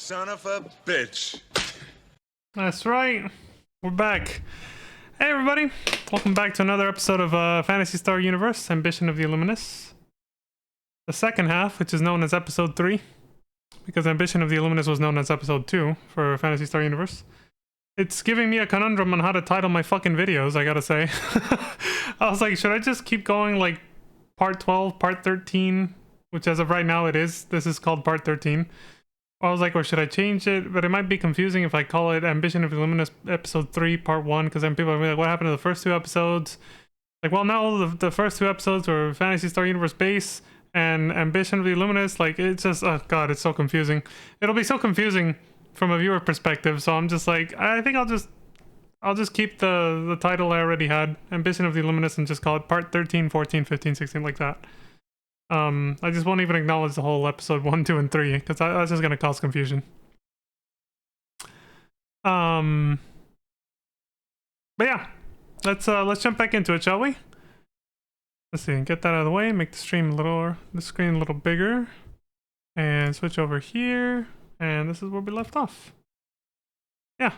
son of a bitch. That's right. We're back. Hey everybody, welcome back to another episode of Phantasy Star Universe, Ambition of the Illuminus. The second half, which is known as episode 3, because Ambition of the Illuminus was known as episode 2 for Phantasy Star Universe. It's giving me a conundrum on how to title my fucking videos, I gotta say. I was like, should I just keep going like part 12, part 13, which as of right now it is. This is called part 13. I was like, or should I change it? But it might be confusing if I call it Ambition of the Illuminus episode 3 part 1, because then people are like, what happened to the first two episodes? Like, well, no, the first two episodes were Phantasy Star Universe base and Ambition of the Illuminus. Like, it's just, oh god, it's so confusing. It'll be so confusing from a viewer perspective, so I'm just like, I think I'll just keep the title I already had, Ambition of the Illuminus, and just call it part 13, 14, 15, 16, like that. I just won't even acknowledge the whole episode 1, 2, and 3, because that's just gonna cause confusion. But yeah, let's jump back into it, shall we? Let's see, get that out of the way, make the screen a little bigger, and switch over here, and this is where we left off. Yeah.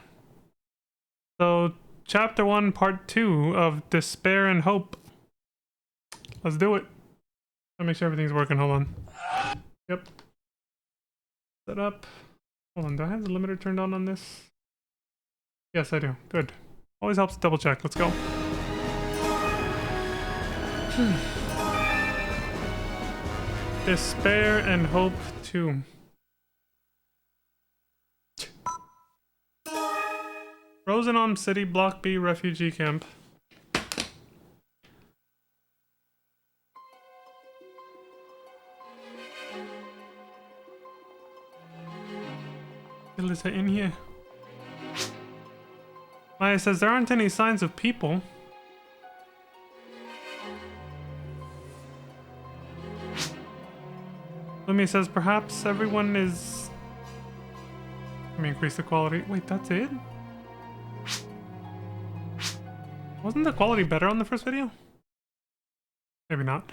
So, chapter 1, part 2 of Despair and Hope. Let's do it. I'll make sure everything's working. Hold on. Yep. Set up. Hold on. Do I have the limiter turned on this? Yes, I do. Good. Always helps to double check. Let's go. Despair and Hope 2. Rosenholm City, Block B, refugee camp. Is it in here? Maya says there aren't any signs of people. Lumi says perhaps everyone is... Let me increase the quality. Wait, that's it? Wasn't the quality better on the first video? Maybe not.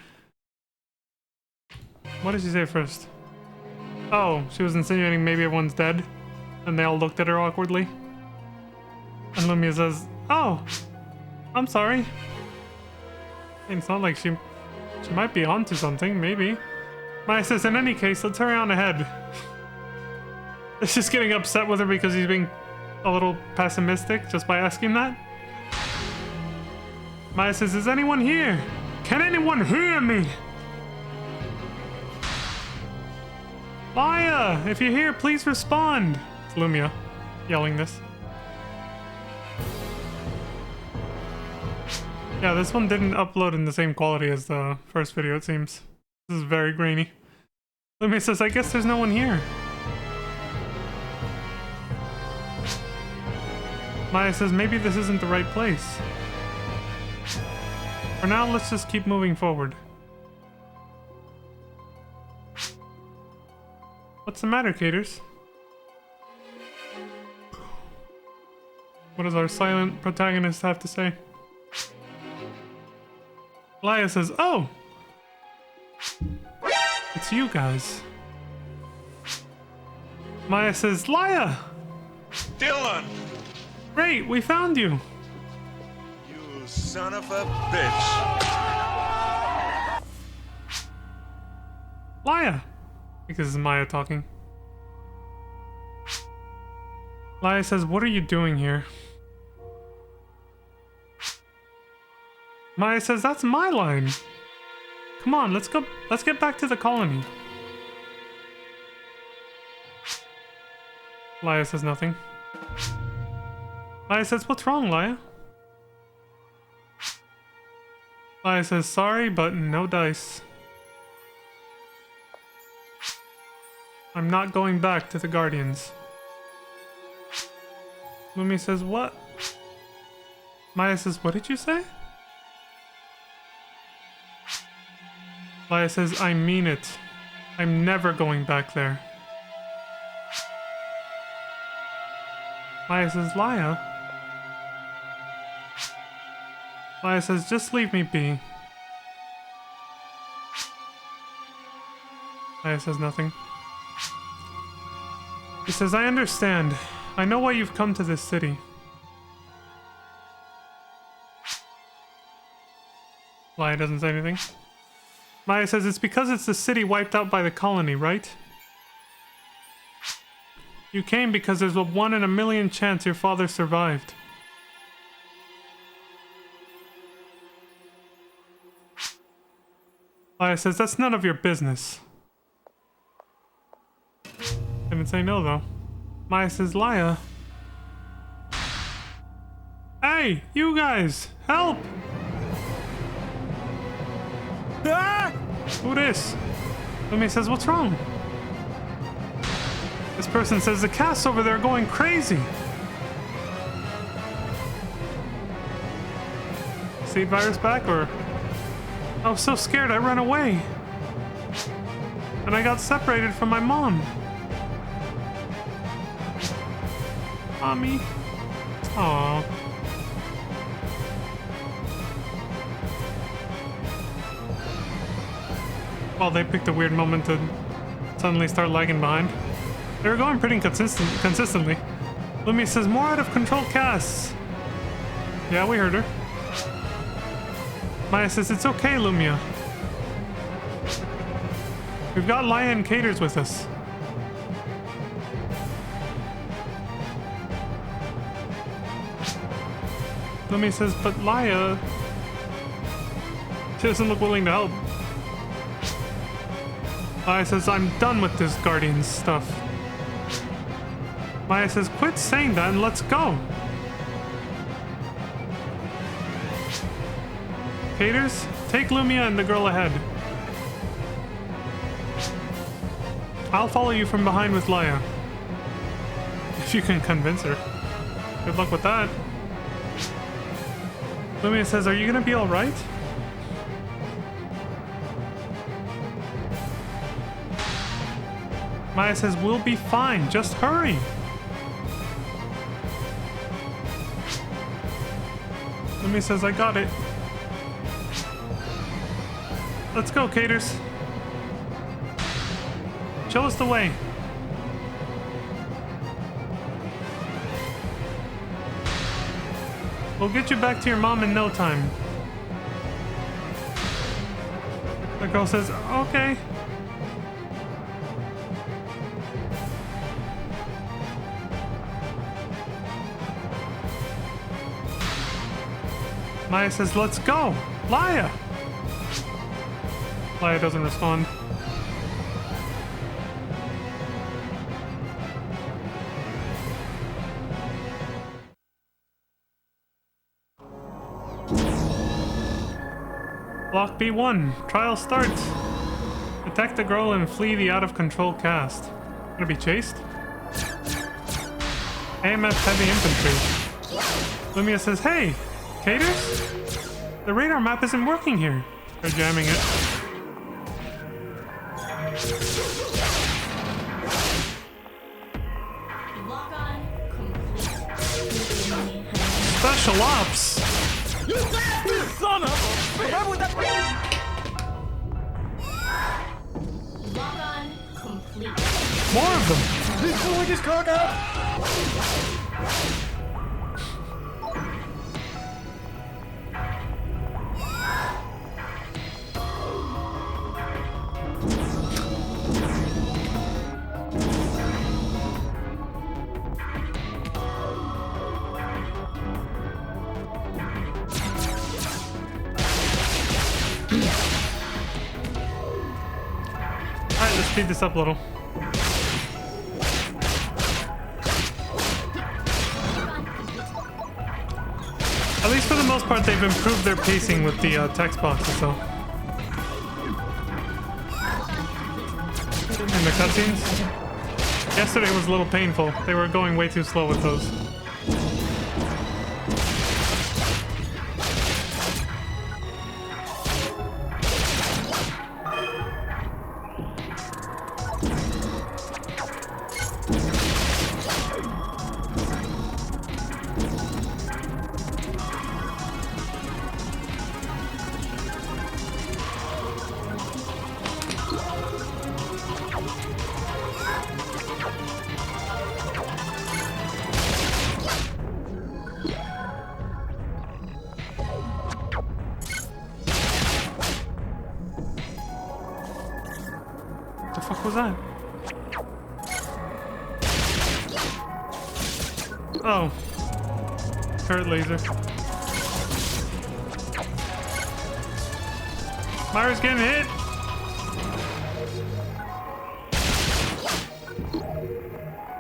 What did she say first? Oh, she was insinuating maybe everyone's dead. And they all looked at her awkwardly. And Lumia says, oh, I'm sorry. It's not like she might be onto something, maybe. Maya says, in any case, let's hurry on ahead. It's just getting upset with her because he's being a little pessimistic just by asking that. Maya says, is anyone here? Can anyone hear me? Maya, if you're here, please respond. It's Lumia yelling this. Yeah, this one didn't upload in the same quality as the first video, it seems. This is very grainy. Lumia says, I guess there's no one here. Maya says, maybe this isn't the right place. For now, let's just keep moving forward. What's the matter, Caters? What does our silent protagonist have to say? Laya says, oh! It's you guys. Maya says, Laya! Dylan! Great, we found you! You son of a bitch. Laya! I think this is Maya talking. Laya says, what are you doing here? Maya says, that's my line. Come on, let's go. Let's get back to the colony. Laya says nothing. Laya says, what's wrong, Laya? Laya says, sorry, but no dice. I'm not going back to the Guardians. Lumi says, what? Maya says, what did you say? Laya says, I mean it. I'm never going back there. Maya says, Laya? Laya says, just leave me be. Laya says nothing. He says, I understand. I know why you've come to this city. Maya doesn't say anything. Maya says, it's because it's the city wiped out by the colony, right? You came because there's a 1 in a million chance your father survived. Maya says, that's none of your business. Didn't say no, though. Maya says, Laya. Hey, you guys, help! Ah! Who this? Lumia says, what's wrong? This person says the casts over there are going crazy. Seed virus back, or? I was so scared I ran away. And I got separated from my mom. Mommy. Aww. Well, they picked a weird moment to suddenly start lagging behind. They were going pretty consistently. Lumia says, more out of control casts. Yeah, we heard her. Maya says, it's okay, Lumia. We've got Laya and Caters with us. Lumia says, but Laya... She doesn't look willing to help. Maya says, I'm done with this Guardians stuff. Maya says, quit saying that and let's go. Caters, take Lumia and the girl ahead. I'll follow you from behind with Laya. If you can convince her. Good luck with that. Lumia says, are you gonna be alright? Maya says, we'll be fine, just hurry. Lumia says, I got it. Let's go, Caters. Show us the way. We'll get you back to your mom in no time. The girl says, okay. Maya says, let's go. Laya! Laya doesn't respond. Block B1. Trial starts. Detect the girl and flee the out-of-control cast. Gonna be chased? AMF Heavy Infantry. Lumia says, hey! Caters? The radar map isn't working here. They're jamming it. Lock on complete. Special ops! You son of a... Remember what that means? Lock on complete. More of them! This boy just caught up! Alright, let's speed this up a little. At least for the most part, they've improved their pacing with the text boxes, so. And the cutscenes. Yesterday was a little painful. They were going way too slow with those. the fuck was that? Oh. Turret laser. Myra's getting hit!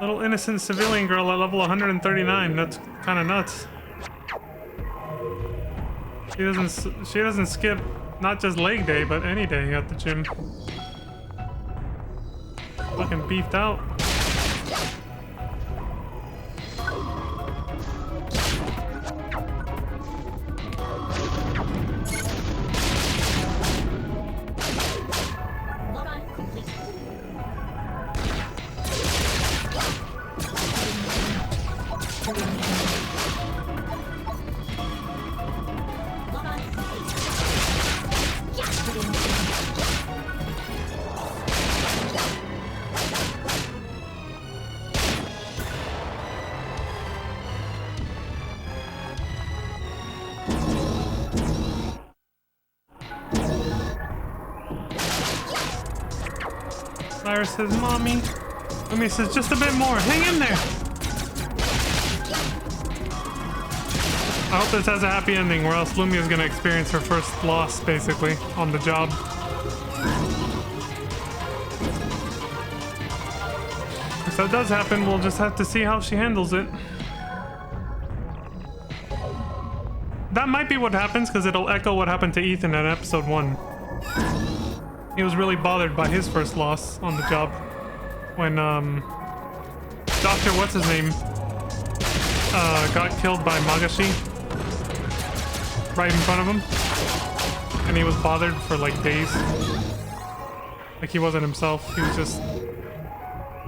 Little innocent civilian girl at level 139. That's kind of nuts. She doesn't skip not just leg day, but any day at the gym. Fucking beefed out. Lock on complete. Lock on complete. Lyra says, Mommy. Lumia says, just a bit more. Hang in there. I hope this has a happy ending, or else Lumia's gonna experience her first loss, basically, on the job. If that does happen, we'll just have to see how she handles it. That might be what happens, because it'll echo what happened to Ethan in episode 1. He was really bothered by his first loss on the job. When, Dr. What's-His-Name, got killed by Magashi. Right in front of him. And he was bothered for, like, days. Like, he wasn't himself. He was just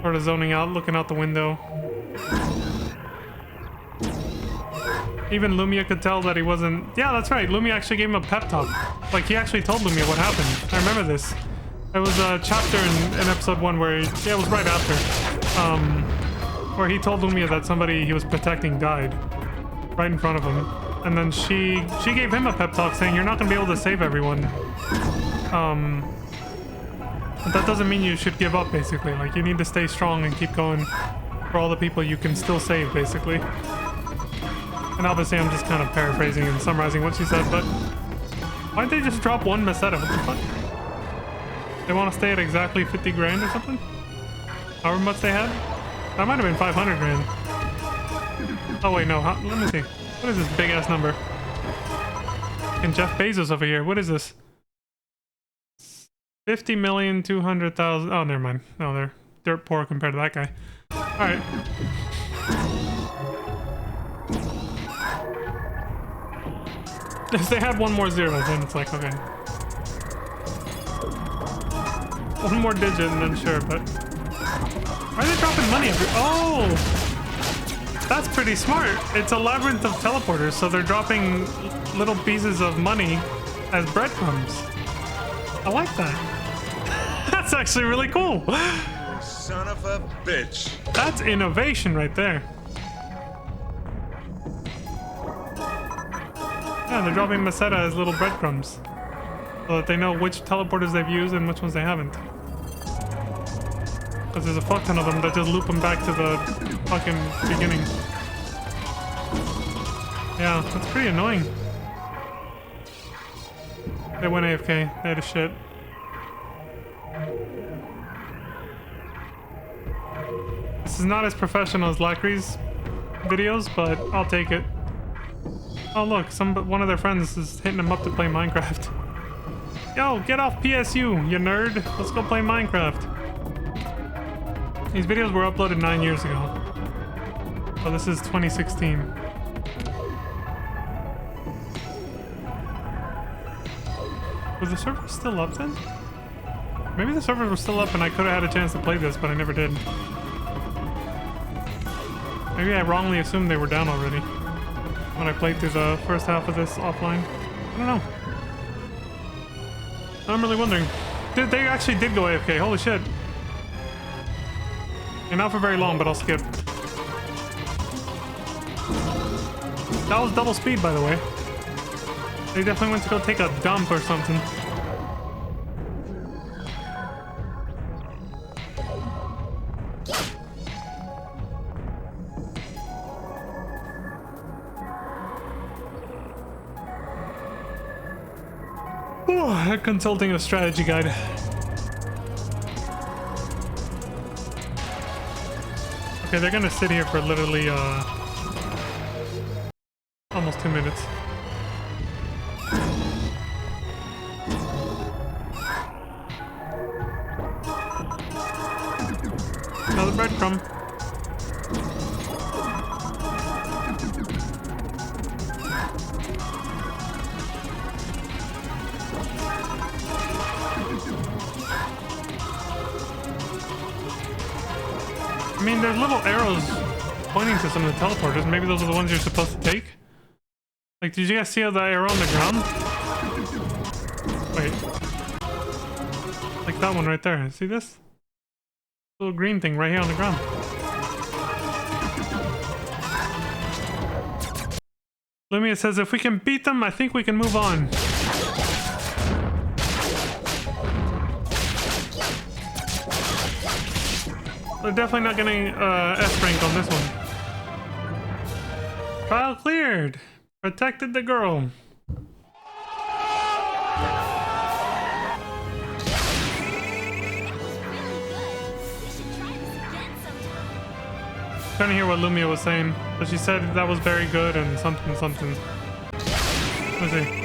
sort of zoning out, looking out the window. Even Lumia could tell that he wasn't... Yeah, that's right. Lumia actually gave him a pep talk. Like, he actually told Lumia what happened. I remember this. It was a chapter in episode 1 where he... Yeah, it was right after. Where he told Lumia that somebody he was protecting died. Right in front of him. And then she gave him a pep talk saying, you're not going to be able to save everyone. But that doesn't mean you should give up, basically. Like, you need to stay strong and keep going for all the people you can still save, basically. And obviously I'm just kind of paraphrasing and summarizing what she said, but why'd they just drop one Meseta? What the fuck? They want to stay at exactly 50 grand or something? However much they had? That might have been 500 grand. Oh wait, no, let me see. What is this big ass number? And Jeff Bezos over here, what is this? 50,200,000. Oh, never mind. No, they're dirt poor compared to that guy. Alright. If they had one more zero, then it's like, okay. One more digit and then sure, but... Why are they dropping money every... Oh! That's pretty smart. It's a labyrinth of teleporters, so they're dropping little pieces of money as breadcrumbs. I like that. That's actually really cool. Son of a bitch. That's innovation right there. Yeah, they're dropping Meseta as little breadcrumbs. So that they know which teleporters they've used and which ones they haven't. Because there's a fuck ton of them that just loop them back to the fucking beginning. Yeah, that's pretty annoying. They went AFK. They had a shit. This is not as professional as Lacri's videos, but I'll take it. Oh look, one of their friends is hitting them up to play Minecraft. Yo, get off PSU, you nerd. Let's go play Minecraft. These videos were uploaded 9 years ago. So this is 2016. Was the server still up then? Maybe the servers were still up and I could have had a chance to play this, but I never did. Maybe I wrongly assumed they were down already when I played through the first half of this offline. I don't know. I'm really wondering. They actually did go AFK. Holy shit. And not for very long, but I'll skip. That was double speed, by the way. They definitely went to go take a dump or something. Consulting a strategy guide. Okay, they're gonna sit here for literally almost 2 minutes. Another breadcrumb. I mean, there's little arrows pointing to some of the teleporters. Maybe those are the ones you're supposed to take. Like, did you guys see the arrow on the ground? Wait. Like that one right there. See this? Little green thing right here on the ground. Lumia says, if we can beat them, I think we can move on. They're definitely not getting S rank on this one. Trial cleared. Protected the girl. Trying to hear what Lumia was saying, but she said that was very good and something something. Let's see.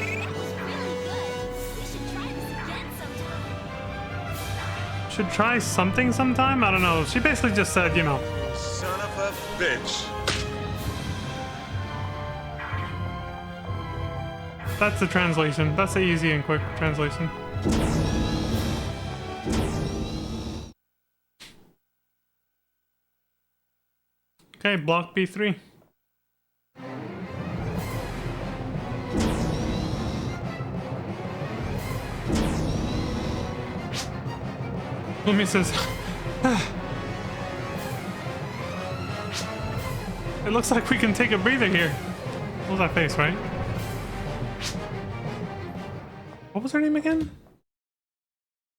Should try something sometime? I don't know. She basically just said, you know. Son of a bitch. That's the translation. That's the easy and quick translation. Okay, block B3. Lumi says, it looks like we can take a breather here. What was that face, right? What was her name again?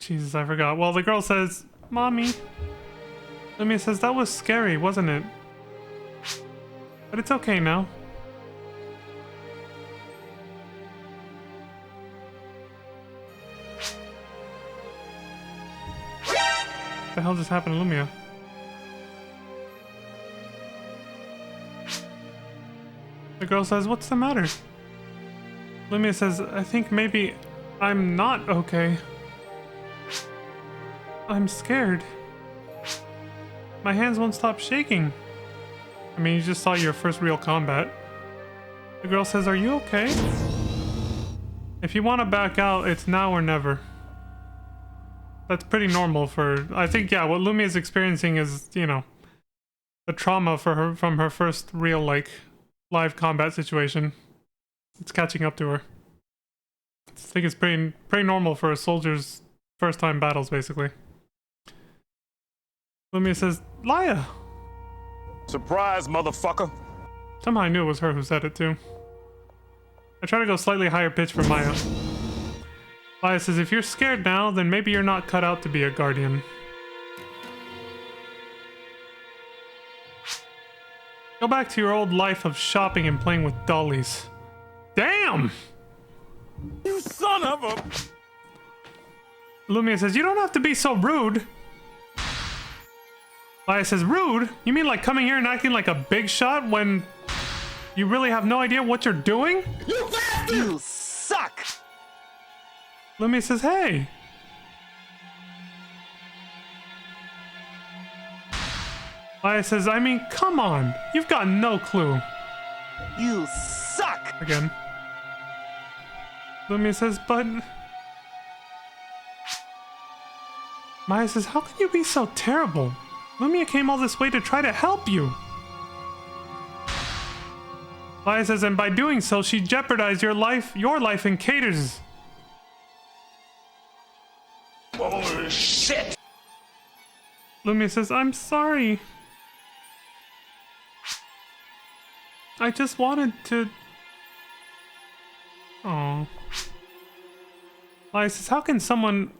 Jesus, I forgot. Well, the girl says, Mommy. Lumi says, that was scary, wasn't it? But it's okay now. What the hell just happened to Lumia? The girl says, what's the matter? Lumia says, I think maybe I'm not okay. I'm scared. My hands won't stop shaking. I mean, you just saw your first real combat. The girl says, are you okay? If you want to back out, it's now or never. That's pretty normal for... I think, yeah, what Lumia is experiencing is, you know, the trauma for her from her first real, like, live combat situation. It's catching up to her. I think it's pretty normal for a soldier's first time battles, basically. Lumia says, Laya! Surprise, motherfucker. Somehow I knew it was her who said it, too. I try to go slightly higher pitch for Maya. Maya says, if you're scared now, then maybe you're not cut out to be a guardian. Go back to your old life of shopping and playing with dollies. Damn! You son of a... Lumia says, you don't have to be so rude. Maya says, rude? You mean like coming here and acting like a big shot when you really have no idea what you're doing? You bastard! You suck! Lumia says, hey. Maya says, I mean, come on. You've got no clue. You suck! Again. Lumia says, but... Maya says, how can you be so terrible? Lumia came all this way to try to help you. Maya says, and by doing so, she jeopardized your life and Cater's. Oh, shit! Lumia says, I'm sorry. I just wanted to... Oh. Maya says, how can someone...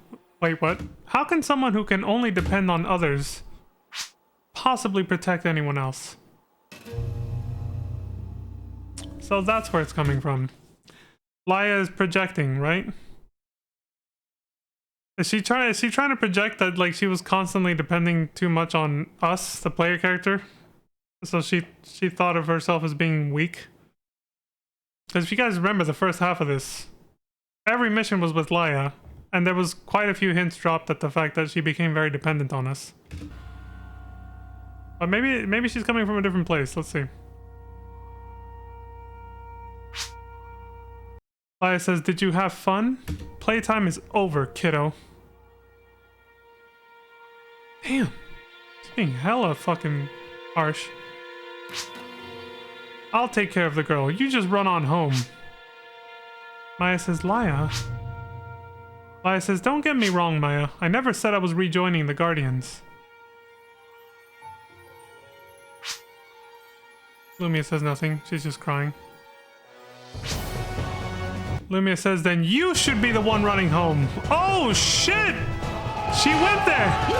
Wait, what? How can someone who can only depend on others possibly protect anyone else? So that's where it's coming from. Laya is projecting, right? Is she trying to project that like she was constantly depending too much on us, the player character? So she thought of herself as being weak? Because if you guys remember the first half of this, every mission was with Laia, and there was quite a few hints dropped at the fact that she became very dependent on us. But maybe she's coming from a different place. Let's see. Laia says, "Did you have fun? Playtime is over, kiddo." Damn. It's being hella fucking harsh. "I'll take care of the girl. You just run on home." Maya says, "Laia." Laia says, "Don't get me wrong, Maya. I never said I was rejoining the Guardians." Lumia says nothing. She's just crying. Lumia says, "Then you should be the one running home." Oh, shit! She went there! You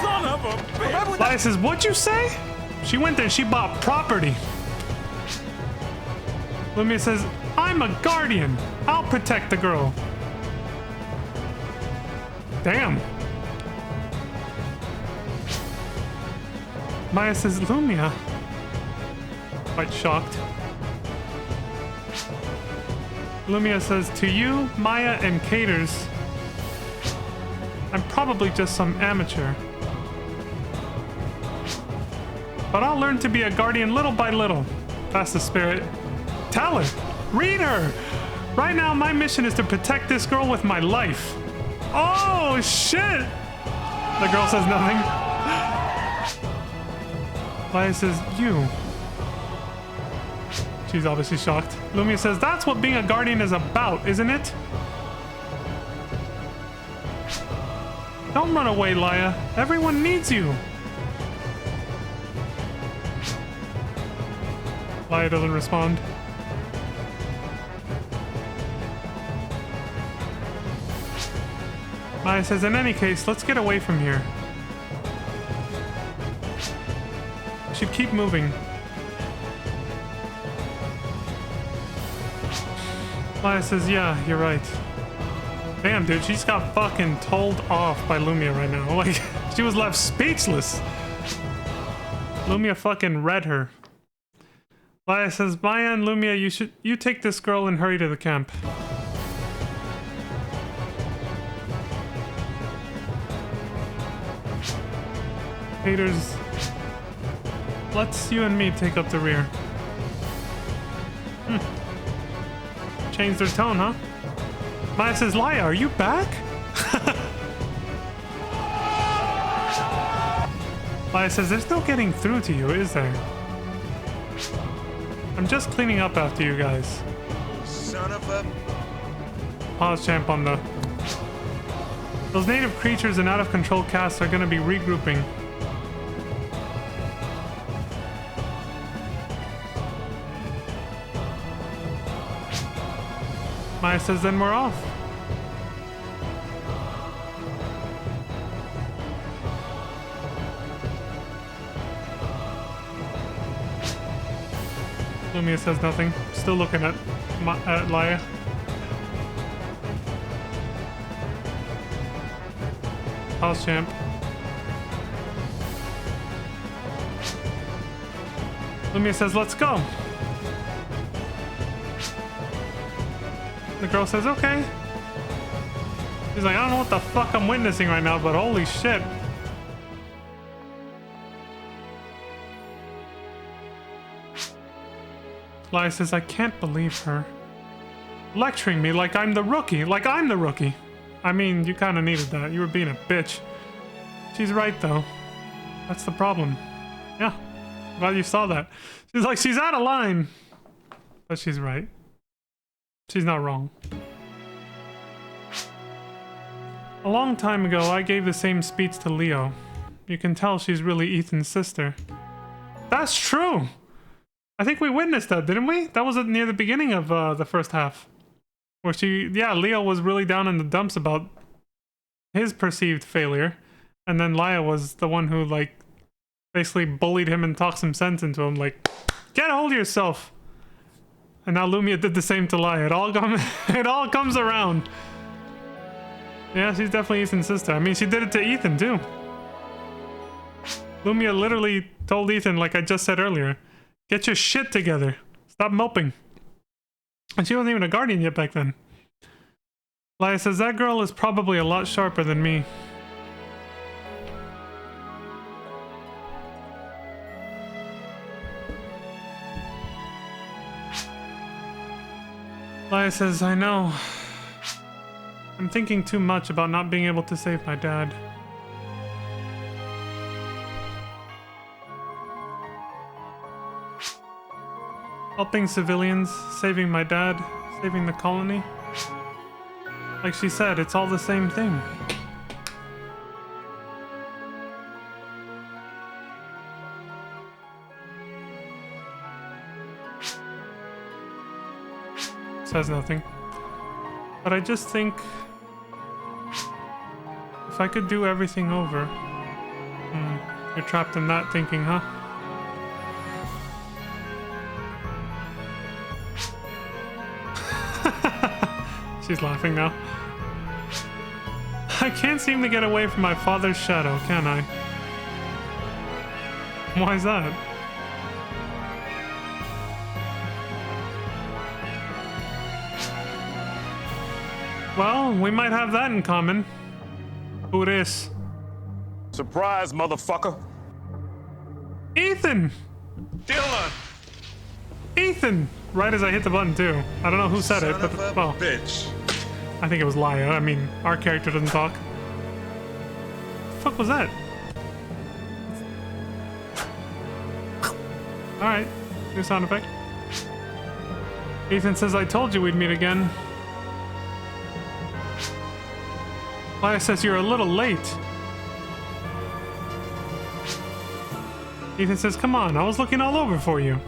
son of a bitch! Laia says, "What'd you say?" She went there and she bought property. Lumia says, "I'm a guardian. I'll protect the girl." Damn. Maya says, "Lumia." Quite shocked. Lumia says, "To you, Maya, and Caters, I'm probably just some amateur. But I'll learn to be a guardian little by little." That's the spirit. Tell her. Read her. Right now, my mission is to protect this girl with my life. Oh, shit. The girl says nothing. Laia says, "You." She's obviously shocked. Lumia says, "That's what being a guardian is about, isn't it?" Don't run away, Laia. Everyone needs you. Laia doesn't respond. Maya says, "In any case, let's get away from here. We should keep moving." Maya says, "Yeah, you're right." Damn, dude, she's got fucking told off by Lumia right now. Like, she was left speechless. Lumia fucking read her. Laia says, "Maya and Lumia, you take this girl and hurry to the camp." Haters, let's you and me take up the rear. Changed their tone, huh? Maya says, "Laia, are you back?" Laia says, "There's no getting through to you, is there? I'm just cleaning up after you guys." Son of a... Pause champ on the... Those native creatures and out-of-control casts are gonna be regrouping. Maya says, "Then we're off." Lumia says nothing. Still looking at Laia. Pause champ. Lumia says, "Let's go." The girl says, "Okay." She's like, "I don't know what the fuck I'm witnessing right now, but holy shit." Laia says, "I can't believe her. Lecturing me like I'm the rookie. Like I'm the rookie. I mean, you kind of needed that. You were being a bitch." She's right, though. That's the problem. Yeah. Glad you saw that. She's like, she's out of line. But she's right. She's not wrong. A long time ago, I gave the same speech to Leo. You can tell she's really Ethan's sister. That's true! I think we witnessed that, didn't we? That was near the beginning of the first half. Where Leo was really down in the dumps about his perceived failure. And then Laia was the one who, like, basically bullied him and talked some sense into him. Like, get a hold of yourself! And now Lumia did the same to Laia. It all comes around. Yeah, she's definitely Ethan's sister. I mean, she did it to Ethan, too. Lumia literally told Ethan, like I just said earlier, get your shit together. Stop moping. And she wasn't even a guardian yet back then. Laya says, that girl is probably a lot sharper than me. Laya says, I know. I'm thinking too much about not being able to save my dad. Helping civilians, saving my dad, saving the colony. Like she said, it's all the same thing. Says nothing. But I just think if I could do everything over. You're trapped in that thinking, huh? She's laughing now. I can't seem to get away from my father's shadow, can I? Why is that? Well, we might have that in common. Who it is? Surprise, motherfucker. Ethan! Dylan! Ethan! Right as I hit the button, too. I don't know who said it, Son but, of a well, bitch. I think it was Laya. I mean, our character doesn't talk. The fuck was that? Alright, new sound effect. Ethan says, I told you we'd meet again. Laya says, you're a little late. Ethan says, come on, I was looking all over for you.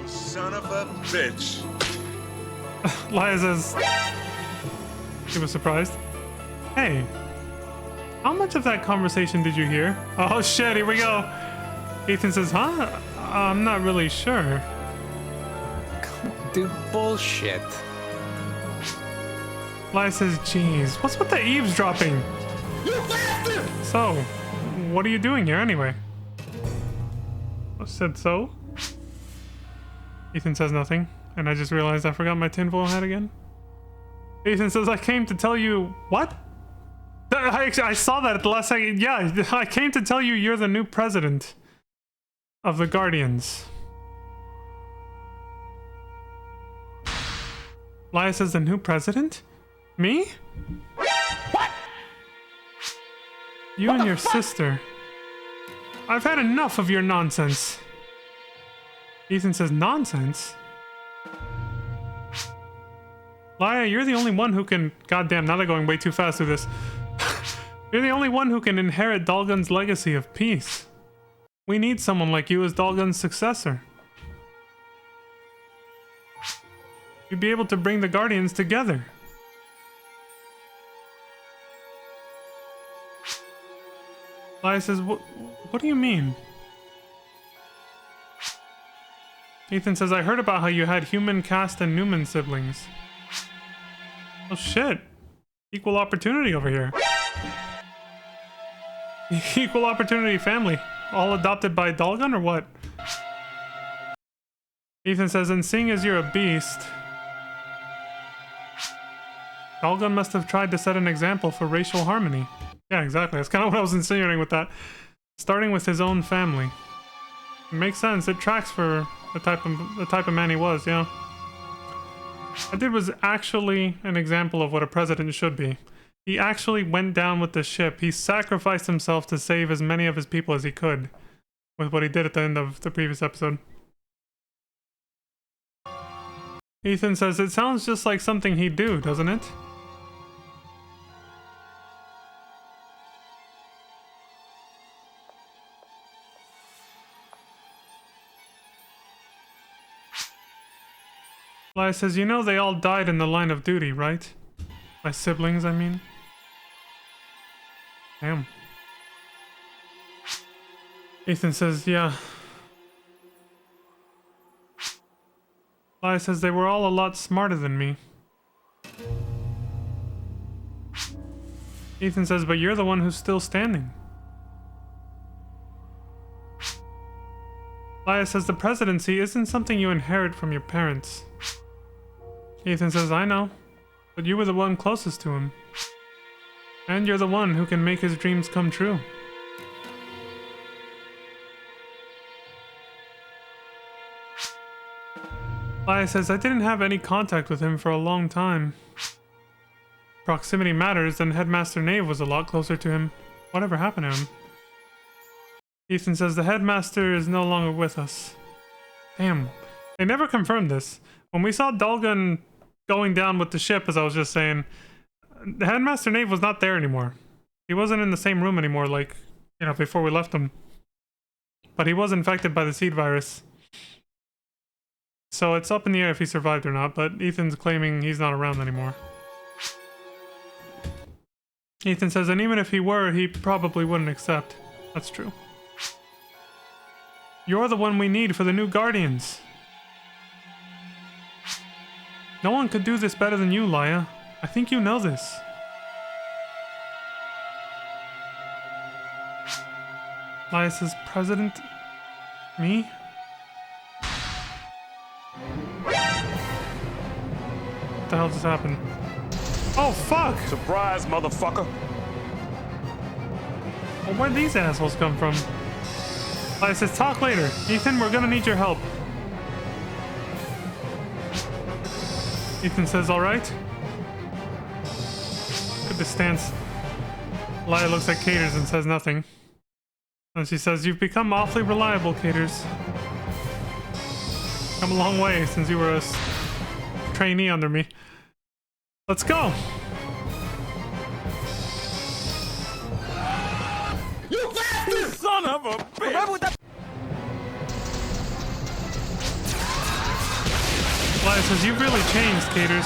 Son of a bitch. Laya says, she was surprised. Hey, how much of that conversation did you hear? Oh shit, here we go. Ethan says, huh? I'm not really sure. Do bullshit. Laya says, geez, what's with the eavesdropping? So, what are you doing here anyway? I said so. Ethan says nothing, and I just realized I forgot my tinfoil hat again. Ethan says, I came to tell you... What? I saw that at the last second. Yeah, I came to tell you you're the new president of the Guardians. Laya says, the new president? Me? What? You and your sister. I've had enough of your nonsense. Ethan says, nonsense? Laya, you're the only one who can... Goddamn, now they're going way too fast through this. You're the only one who can inherit Dalgun's legacy of peace. We need someone like you as Dalgun's successor. You'd be able to bring the Guardians together. Laya says, what do you mean? Ethan says, I heard about how you had human caste and Newman siblings. Oh shit. Equal opportunity over here. Equal opportunity family. All adopted by Dalgun or what? Ethan says, and seeing as you're a beast, Dalgun must have tried to set an example for racial harmony. Yeah, exactly. That's kind of what I was insinuating with that. Starting with his own family. It makes sense. It tracks for the type of man he was, yeah. That dude was actually an example of what a president should be. He actually went down with the ship. He sacrificed himself to save as many of his people as he could with what he did at the end of the previous episode. Ethan says, it sounds just like something he'd do, doesn't it? Laya says, you know they all died in the line of duty, right? My siblings, I mean. Damn. Ethan says, yeah. Laya says, they were all a lot smarter than me. Ethan says, but you're the one who's still standing. Laya says, the presidency isn't something you inherit from your parents. Ethan says, I know, but you were the one closest to him. And you're the one who can make his dreams come true. Laya says, I didn't have any contact with him for a long time. Proximity matters, and Headmaster Knave was a lot closer to him. Whatever happened to him? Ethan says, the Headmaster is no longer with us. Damn. They never confirmed this. When we saw Dolgan going down with the ship, as I was just saying, the Headmaster Knave was not there anymore. He wasn't in the same room anymore, like, you know, before we left him. But he was infected by the seed virus. So it's up in the air if he survived or not, but Ethan's claiming he's not around anymore. Ethan says, and even if he were, he probably wouldn't accept. That's true. You're the one we need for the new Guardians. No one could do this better than you, Laya. I think you know this. Laya says, President... Me? What the hell just happened? Oh, fuck! Surprise, motherfucker. Well, where'd these assholes come from? Laya says, talk later. Ethan, we're gonna need your help. Ethan says, alright. Look at this stance. Laya looks at Caters and says nothing. And she says, you've become awfully reliable, Caters. Come a long way since you were a trainee under me. Let's go! You bastard! Son of a bitch! Laya says, you've really changed, Caters.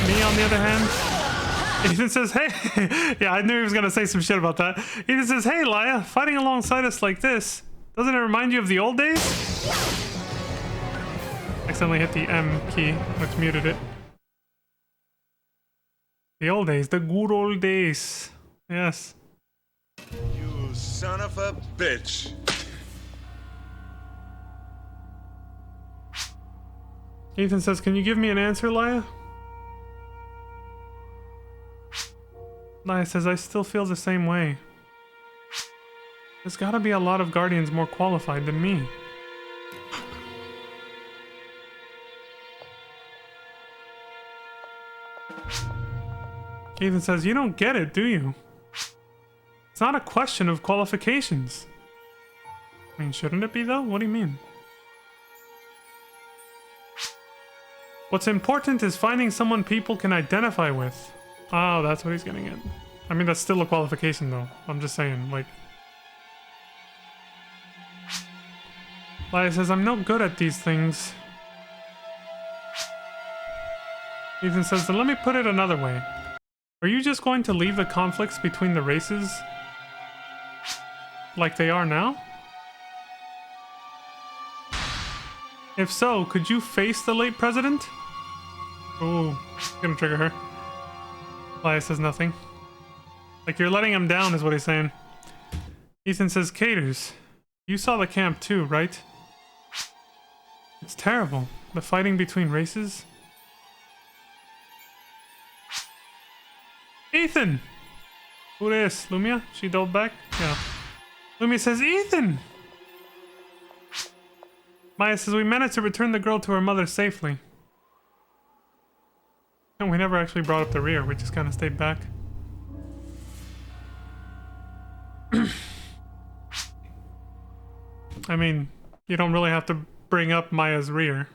Me, on the other hand... Ethan says, hey... Yeah, I knew he was gonna say some shit about that. Ethan says, hey, Laya, fighting alongside us like this, doesn't it remind you of the old days? Accidentally hit the M key, which muted it. The old days, the good old days. Yes. You son of a bitch. Ethan says, can you give me an answer, Laya? Laya says, I still feel the same way. There's gotta be a lot of Guardians more qualified than me. Ethan says, you don't get it, do you? It's not a question of qualifications. I mean, shouldn't it be, though? What do you mean? What's important is finding someone people can identify with. Oh, that's what he's getting at. I mean, that's still a qualification, though. I'm just saying, like... Laya says, I'm no good at these things. Ethan says, then let me put it another way. Are you just going to leave the conflicts between the races like they are now? If so, could you face the late president? Ooh, gonna trigger her. Laya says nothing. Like, you're letting him down is what he's saying. Ethan says, Caters, you saw the camp too, right? It's terrible. The fighting between races. Ethan! Who is? Lumia? She dove back? Yeah. Lumia says, Ethan! Maya says, we managed to return the girl to her mother safely. And we never actually brought up the rear, we just kind of stayed back. I mean, you don't really have to bring up Maya's rear.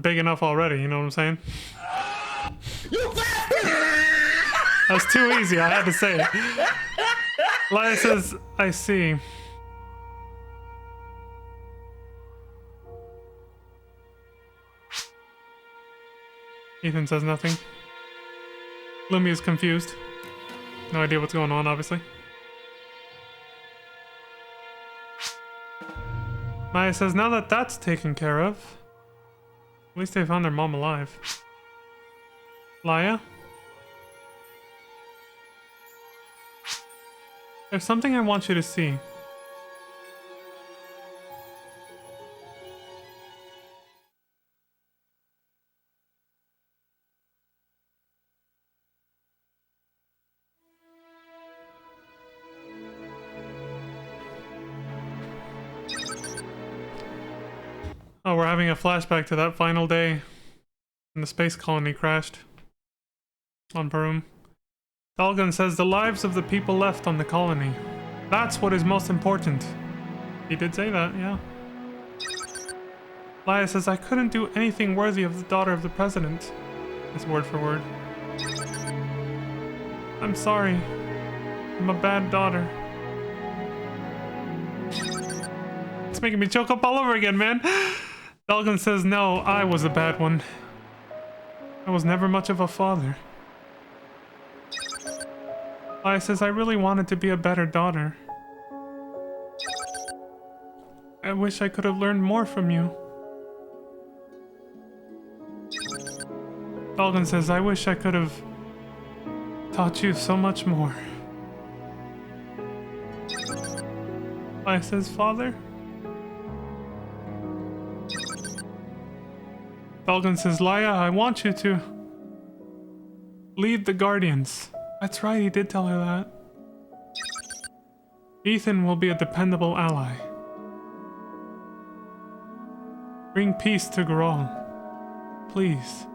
Big enough already, you know what I'm saying? You bastard! That's too easy, I had to say it. Laya says, I see. Ethan says nothing. Lumi is confused. No idea what's going on, obviously. Maya says, now that that's taken care of, at least they found their mom alive. Laya? There's something I want you to see. Oh, we're having a flashback to that final day when the space colony crashed on Perum. Dalgan says the lives of the people left on the colony. That's what is most important. He did say that, yeah. Laia says, I couldn't do anything worthy of the daughter of the president. It's word for word. I'm sorry. I'm a bad daughter. It's making me choke up all over again, man. Dalgan says, no, I was a bad one. I was never much of a father. Laia says, I really wanted to be a better daughter. I wish I could have learned more from you. Dalgan says, I wish I could have taught you so much more. Laia says, Father? Dalgan says, Laia, I want you to lead the Guardians. That's right, he did tell her that. Ethan will be a dependable ally. Bring peace to Garal. Please.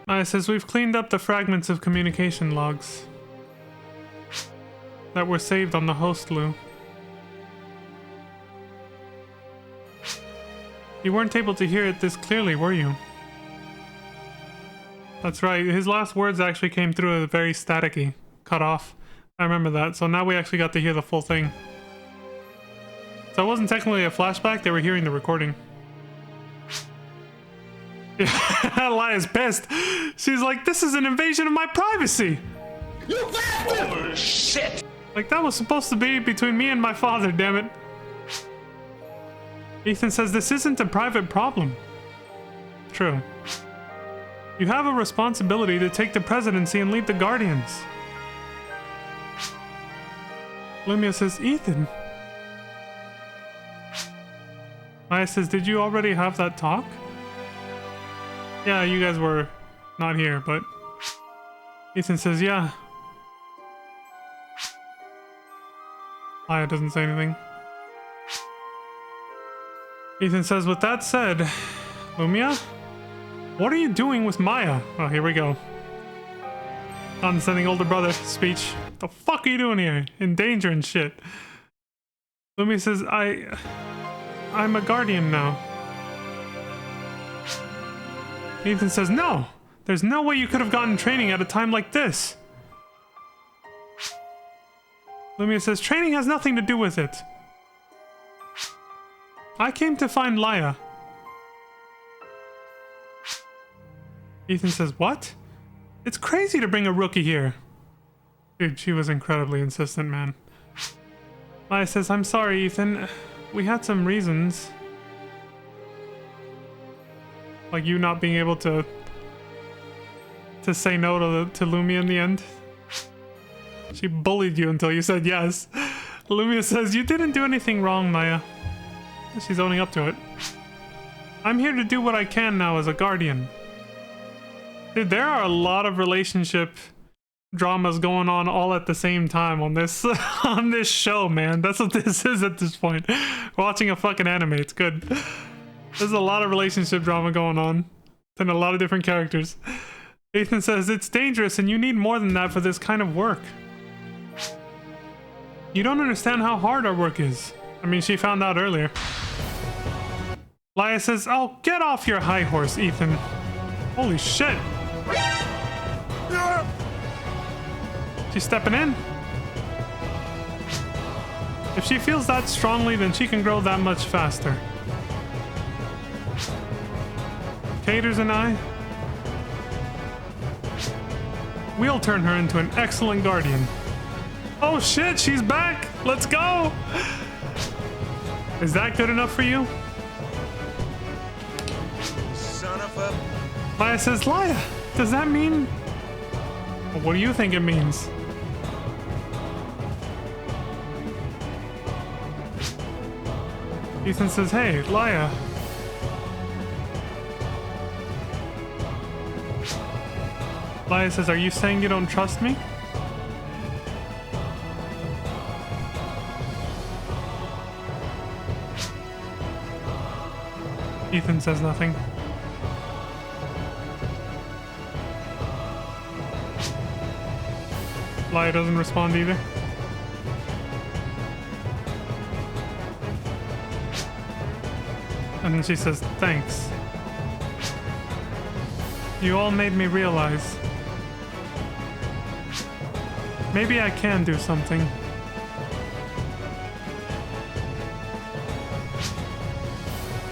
It says we've cleaned up the fragments of communication logs that were saved on the host Lu. You weren't able to hear it this clearly, were you? That's right, his last words actually came through very staticky, cut off. I remember that, so now we actually got to hear the full thing. So it wasn't technically a flashback, they were hearing the recording. Laia's pissed. She's like, this is an invasion of my privacy. You bastard! Oh, shit! Like, that was supposed to be between me and my father, damn it. Ethan says this isn't a private problem. True. You have a responsibility to take the presidency and lead the Guardians. Lumia says, Ethan. Laia says, did you already have that talk? Yeah, you guys were not here, but Ethan says, yeah. Laia doesn't say anything. Ethan says, with that said, Lumia, what are you doing with Maya? Oh, here we go. Condescending older brother speech. What the fuck are you doing here? In danger and shit. Lumia says, I'm a guardian now. Ethan says, no! There's no way you could have gotten training at a time like this. Lumia says, training has nothing to do with it. I came to find Laia. Ethan says, what? It's crazy to bring a rookie here. Dude, she was incredibly insistent, man. Laia says, I'm sorry, Ethan. We had some reasons. Like you not being able to say no to Lumia in the end. She bullied you until you said yes. Lumia says, you didn't do anything wrong, Maya. She's owning up to it. I'm here to do what I can now as a guardian. Dude, there are a lot of relationship dramas going on all at the same time on this on this show, man. That's what this is at this point. We're watching a fucking anime. It's good. There's a lot of relationship drama going on and a lot of different characters. Ethan says, it's dangerous and you need more than that for this kind of work. You don't understand how hard our work is. I mean, she found out earlier. Laia says, oh, get off your high horse, Ethan. Holy shit. She's stepping in. If she feels that strongly, then she can grow that much faster. Caters and I, we'll turn her into an excellent guardian. Oh shit, she's back! Let's go! Is that good enough for you? Son of a... Maya says, Laya, does that mean... Well, what do you think it means? Ethan says, hey, Laya. Laya says, are you saying you don't trust me? Ethan says nothing. Laya doesn't respond either. And then she says, thanks. You all made me realize. Maybe I can do something.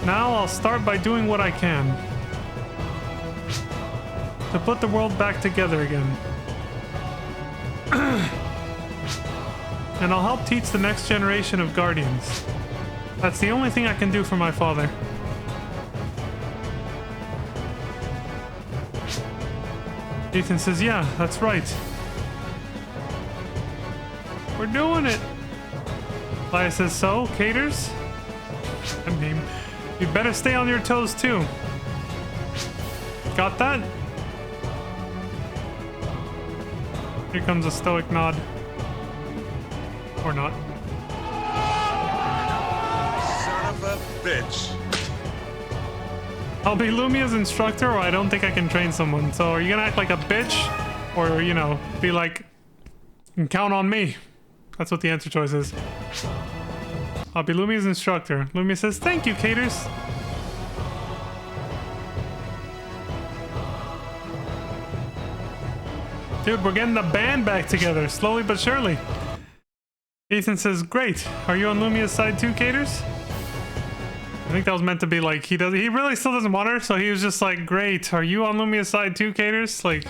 Now I'll start by doing what I can. To put the world back together again. And I'll help teach the next generation of Guardians. That's the only thing I can do for my father. Ethan says, yeah, that's right. We're doing it. Laya says, so, Caters? I mean, you'd better stay on your toes too. Got that? Here comes a stoic nod. Or not. Son of a bitch. I'll be Lumia's instructor, or I don't think I can train someone. So are you gonna act like a bitch? Or, you know, be like, you can count on me. That's what the answer choice is. I'll be Lumia's instructor. Lumia says, thank you, Caters. Dude, we're getting the band back together, slowly but surely. Ethan says, great. Are you on Lumia's side too, Caters? I think that was meant to be like, he really still doesn't want her, so he was just like, great. Are you on Lumia's side too, Caters? Like,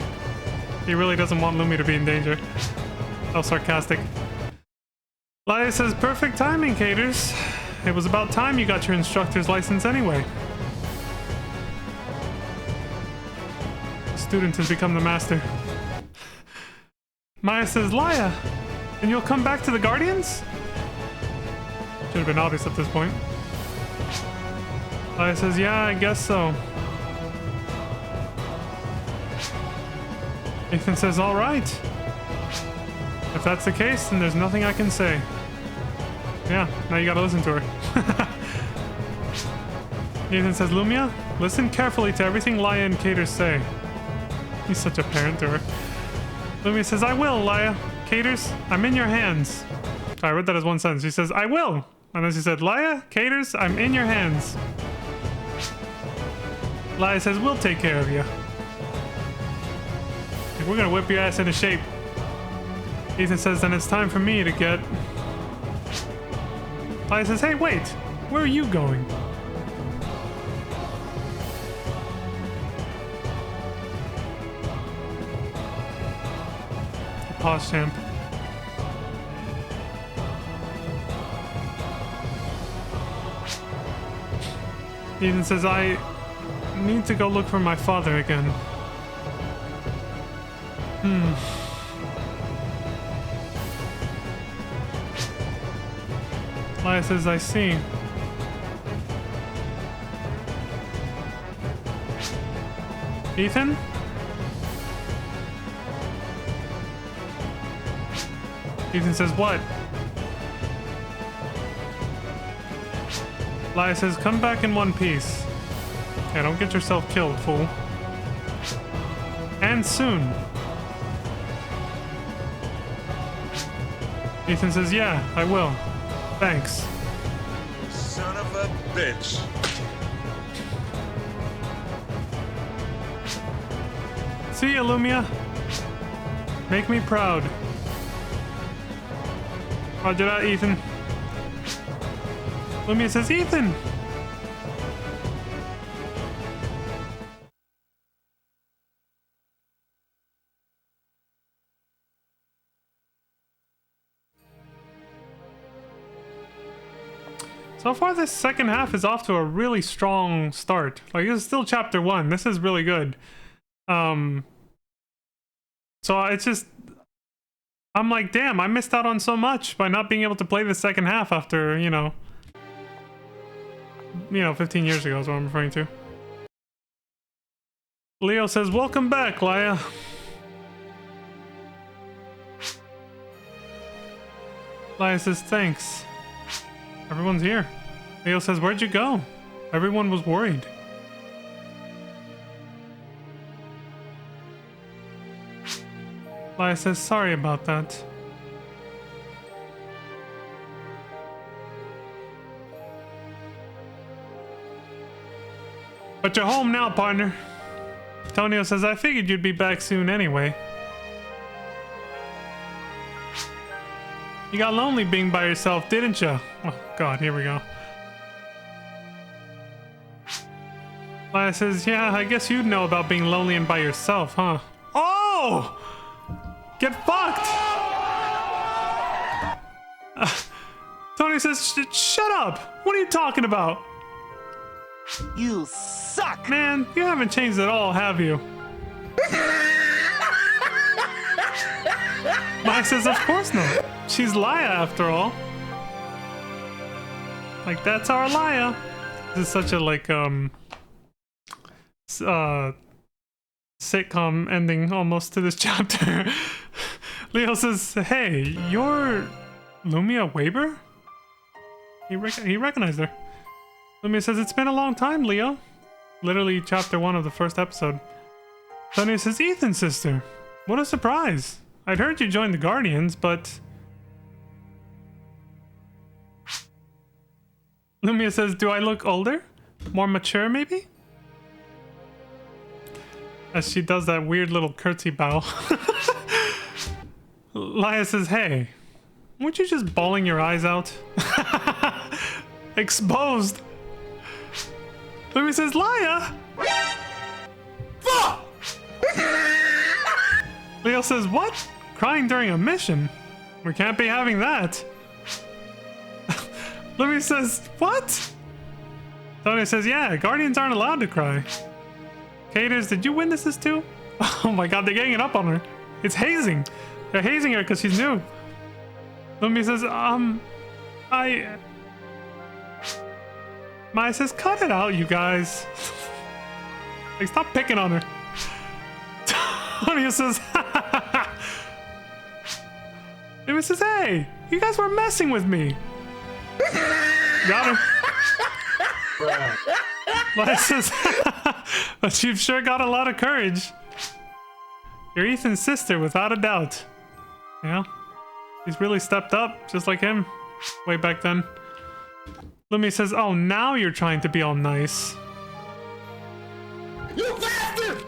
he really doesn't want Lumia to be in danger. That was sarcastic. Laya says, perfect timing, Caters. It was about time you got your instructor's license anyway. The student has become the master. Maya says, Laya, and you'll come back to the Guardians? Should have been obvious at this point. Laya says, yeah, I guess so. Ethan says, all right. If that's the case, then there's nothing I can say. Yeah, now you gotta listen to her. Ethan says, Lumia, listen carefully to everything Laya and Caters say. He's such a parent to her. Lumia says, I will, Laya. Caters, I'm in your hands. I read that as one sentence. She says, I will. And then she said, Laya, Caters, I'm in your hands. Laya says, we'll take care of you. We're gonna whip your ass into shape. Ethan says, then it's time for me to get... Laya says, hey, wait. Where are you going? Pause champ. Ethan says, I need to go look for my father again. Laya says, I see. Ethan? Ethan says, what? Laya says, come back in one piece. Yeah, don't get yourself killed, fool. And soon. Ethan says, yeah, I will. Thanks. Son of a bitch. See ya, Lumia. Make me proud. Roger that, Ethan. Lumia says, Ethan! So far, this second half is off to a really strong start. Like, this is still chapter 1. This is really good. So it's just... I'm like, damn, I missed out on so much by not being able to play the second half after, 15 years ago is what I'm referring to. Leo says, welcome back, Laya. Laya says, thanks. Everyone's here. Leo says, where'd you go? Everyone was worried. Laya says, sorry about that. But you're home now, partner. Tonio says, I figured you'd be back soon anyway. You got lonely being by yourself, didn't you? Oh, God, here we go. Laya says, yeah, I guess you'd know about being lonely and by yourself, huh? Oh! Get fucked! Tony says, shut up! What are you talking about? You suck! Man, you haven't changed at all, have you? Maya says, of course not. She's Laya after all. Like, that's our Laya. This is such a, like, sitcom ending almost to this chapter. Leo says, hey, you're Lumia Weber? He recognized her. Lumia says, it's been a long time, Leo. Literally chapter 1 of the first episode. Sonia says, Ethan's sister. What a surprise. I'd heard you joined the Guardians, but... Lumia says, do I look older? More mature, maybe? As she does that weird little curtsy bow. Laya says, hey, weren't you just bawling your eyes out? Exposed. Lumia says, Laya! Fuck! Leo says, what? Crying during a mission? We can't be having that. Lumia says, what? Tony says, yeah, Guardians aren't allowed to cry. Caters, did you witness this too? Oh my god, they're ganging up on her. It's hazing. They're hazing her because she's new. Lumia says, Maya says, cut it out, you guys. Like, stop picking on her. Tony says, Lumia says, hey, you guys were messing with me. Got him. Maya says, but you've sure got a lot of courage. You're Ethan's sister, without a doubt. Yeah, he's really stepped up, just like him, way back then. Lumia says, oh, now you're trying to be all nice. You bastard!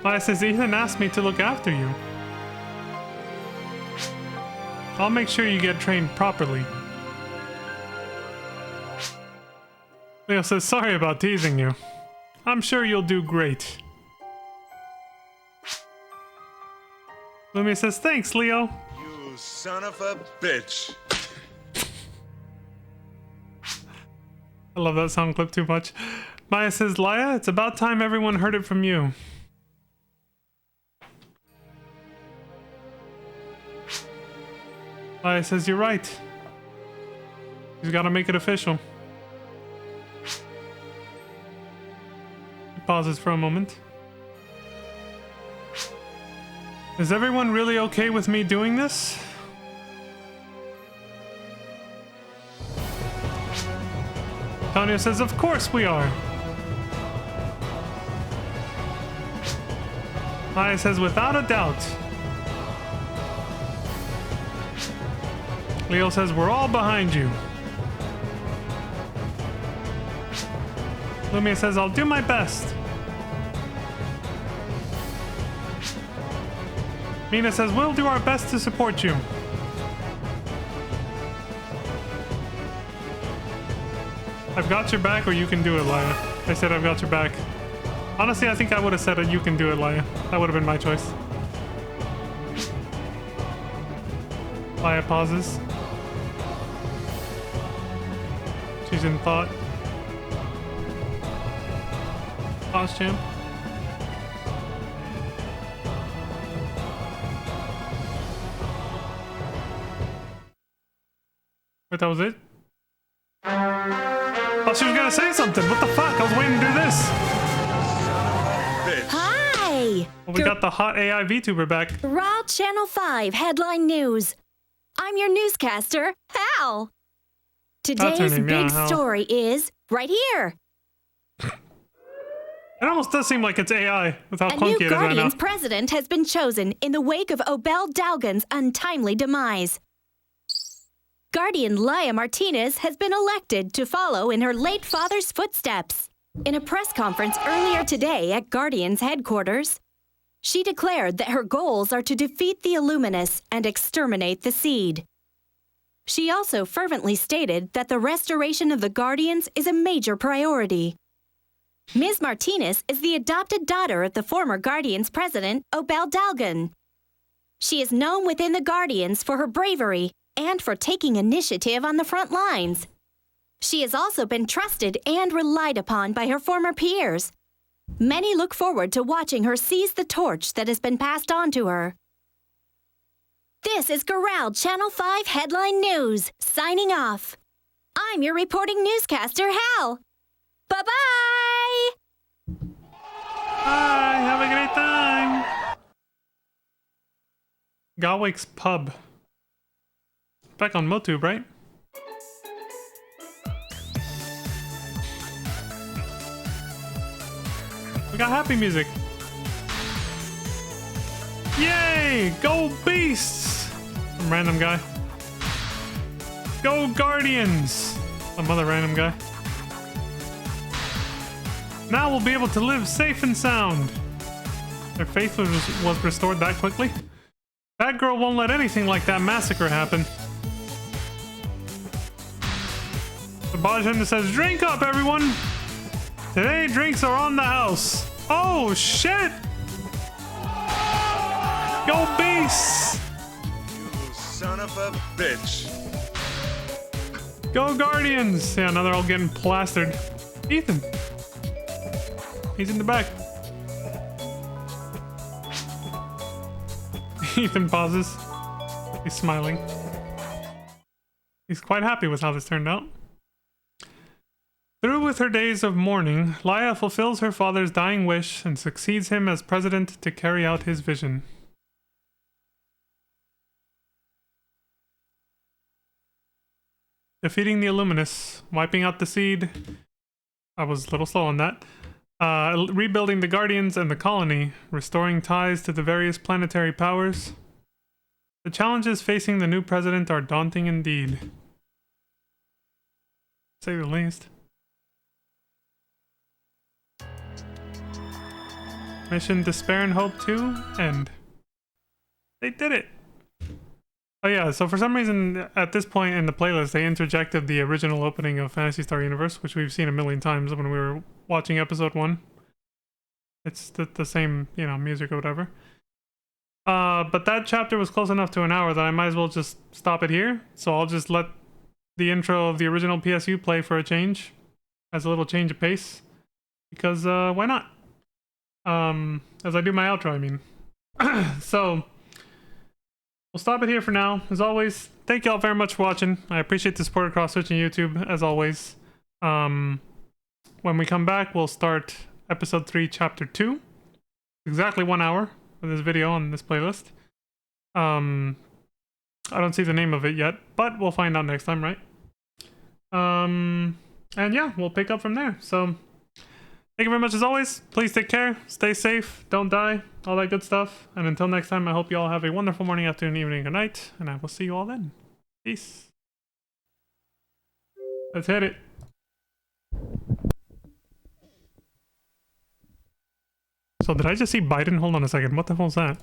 Maya says, Ethan asked me to look after you. I'll make sure you get trained properly. Leo says, sorry about teasing you. I'm sure you'll do great. Lumia says, thanks, Leo. You son of a bitch. I love that sound clip too much. Maya says, Laya, it's about time everyone heard it from you. Laya says, you're right. He's got to make it official. He pauses for a moment. Is everyone really okay with me doing this? Tanya says, of course we are. Maya says, without a doubt. Leo says, we're all behind you. Lumia says, I'll do my best. Mina says, we'll do our best to support you. I've got your back, or you can do it, Laya. I said I've got your back. Honestly, I think I would have said you can do it, Laya. That would have been my choice. Laya pauses. She's in thought. Pause champ. Wait, that was it? Oh, she was gonna say something. What the fuck? I was waiting to do this. Bitch. Hi! Well, we got the hot AI VTuber back. Raw Channel 5 headline news. I'm your newscaster, Hal. That's her Today's name, yeah, big Hal. story is right here. It almost does seem like it's AI with how A new clunky it is right now. Guardians president has been chosen in the wake of Obel Dalgan's untimely demise. Guardian Laia Martinez has been elected to follow in her late father's footsteps. In a press conference earlier today at Guardians headquarters, she declared that her goals are to defeat the Illuminus and exterminate the Seed. She also fervently stated that the restoration of the Guardians is a major priority. Ms. Martinez is the adopted daughter of the former Guardians president, Obel Dalgan. She is known within the Guardians for her bravery and for taking initiative on the front lines. She has also been trusted and relied upon by her former peers. Many look forward to watching her seize the torch that has been passed on to her. This is Gerald Channel 5 Headline News, signing off. I'm your reporting newscaster, Hal. Bye-bye! Bye, have a great time. Galwick's Pub. Back on MoTube, right? We got happy music. Yay! Go Beasts! Some random guy. Go Guardians! Some other random guy. Now we'll be able to live safe and sound. Their faith was restored that quickly. That girl won't let anything like that massacre happen. The bartender says, "Drink up, everyone! Today drinks are on the house." Oh, shit! Go Beasts! You son of a bitch. Go Guardians! Yeah, now they're all getting plastered. Ethan. He's in the back. Ethan pauses. He's smiling. He's quite happy with how this turned out. Through with her days of mourning, Laia fulfills her father's dying wish and succeeds him as president to carry out his vision. Defeating the Illuminus, wiping out the Seed. I was a little slow on that. Rebuilding the Guardians and the colony, restoring ties to the various planetary powers. The challenges facing the new president are daunting indeed. To say the least. Mission Despair and Hope 2, end. They did it! Oh yeah, so for some reason, at this point in the playlist, they interjected the original opening of Phantasy Star Universe, which we've seen a million times when we were watching episode 1. It's the same, you know, music or whatever. But that chapter was close enough to an hour that I might as well just stop it here. So I'll just let the intro of the original PSU play for a change, as a little change of pace. Because, why not? As I do my outro, I mean. So, we'll stop it here for now. As always, thank y'all very much for watching. I appreciate the support across Twitch and YouTube, as always. When we come back, we'll start episode 3, chapter 2. Exactly 1 hour for this video on this playlist. I don't see the name of it yet, but we'll find out next time, right? And yeah, we'll pick up from there. So, thank you very much as always. Please take care, stay safe, don't die, all that good stuff. And until next time, I hope you all have a wonderful morning, afternoon, evening, or night, and I will see you all then. Peace. Let's hit it. So did I just see Biden? Hold on a second. What the hell was that?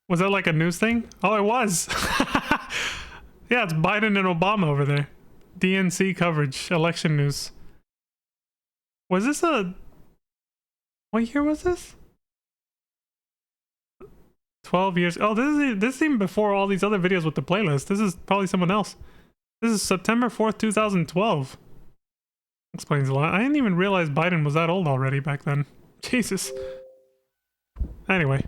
Was that like a news thing? Oh, it was. Yeah, it's Biden and Obama over there. DNC coverage, election news. Was this a... What year was this? 12 years. Oh, this is even before all these other videos with the playlist. This is probably someone else. This is September 4th, 2012. Explains a lot. I didn't even realize Biden was that old already back then. Jesus. Anyway.